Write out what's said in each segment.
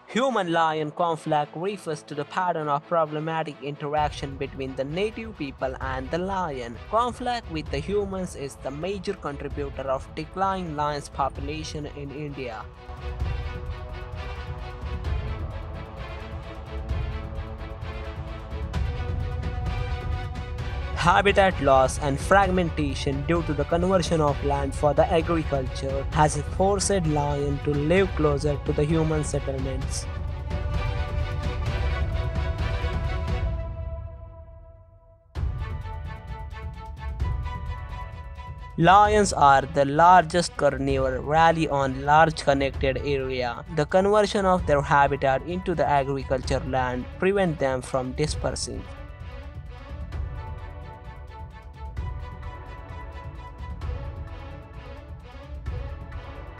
Human-lion conflict refers to the pattern of problematic interaction between the native people and the lion. Conflict with the humans is the major contributor of declining lions population in India. Habitat loss and fragmentation due to the conversion of land for the agriculture has forced lions to live closer to the human settlements. Lions are the largest carnivore rally on large connected area. The conversion of their habitat into the agriculture land prevent them from dispersing.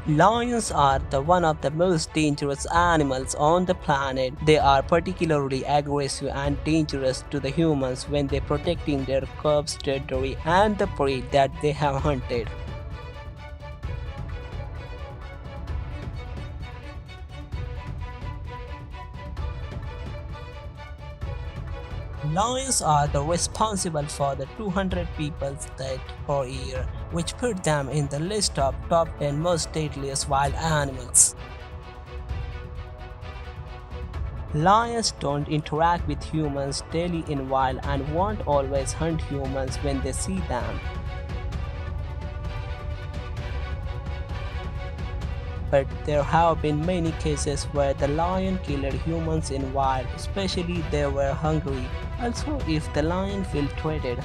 Lions are one of the most dangerous animals on the planet. They are particularly aggressive and dangerous to the humans when they protecting their cubs' territory and the prey that they have hunted. Lions are responsible for the 200 people's death per year, which put them in the list of top 10 most deadliest wild animals. Lions don't interact with humans daily in wild and won't always hunt humans when they see them. But there have been many cases where the lion killed humans in wild, especially they were hungry. Also, if the lion felt threatened.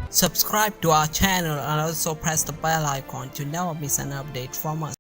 Subscribe to our channel and also press the bell icon to never miss an update from us.